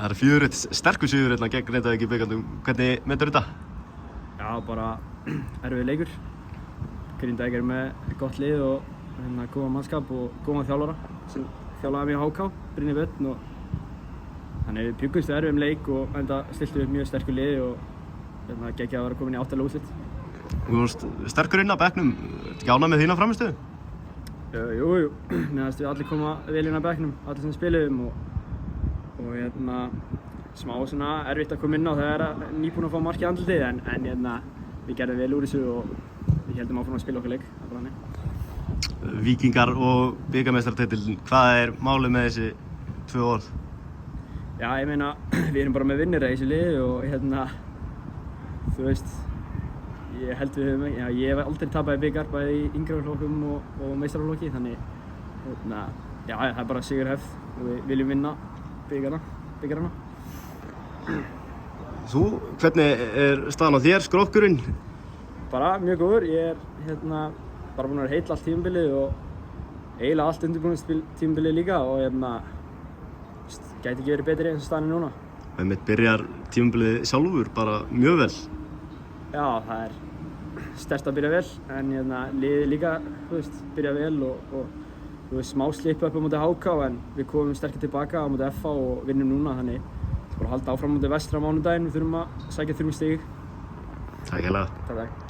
Það er 4-1 sterkur sigur hérna gegn Grindavík í bikarnum. Hvernig metur þetta? Já, bara erfið leikur. Grindavík með gott lið og góða mannskap og góða þjálfara sem þjálfaði mig á HK, Brynjar Björn, og þannig við bjuggumst við erfiðum leik og enda stiltum við upp mjög sterkur lið og geggjað að vera komin í 8. úrslit. Þú varst sterkur inn á bekknum. Ertu ekki ánægð með þína frammistöðu? Jú, mér finnst við allir koma vel inn á bekknum, allir sem spiluðum og smá svona erfitt að koma inn á þegar nýbúin að fá mark í andlitið en við gerðum vel úr þessu og við héldum áfram að spila okkur leik. Víkingar og bikarmeistaratitil, hvað er málið með þessi 2 orð? Já, ég meina, við erum bara með vinnira í þessu liði og þú veist, ég held við höfum, ég hef aldrei tapað í bikar, bæði í yngri flokkum og meistaraflokki, þannig já, það er bara sigurhefð og við viljum vinna bikarana. Þú, hvernig er staðan á þér, skrókkurinn? Bara mjög góður, ég er bara búinn að vera heill allt tímabilið og eiginlega allt undirbúningstímabilið líka og gæti ekki verið betri eins og staðan er núna. Einmitt byrjar tímabilið sjálfur bara mjög vel. Já, það er sterkt að byrja vel en liðið líka, byrja vel og smá slip upp á móti HK en við komum sterkir tilbaka á móti FH og vinnum núna, þannig bara halda áfram á móti Vestra á mánudaginn, við þurfum að sækja 3 stig. Takk hérlega. Takk.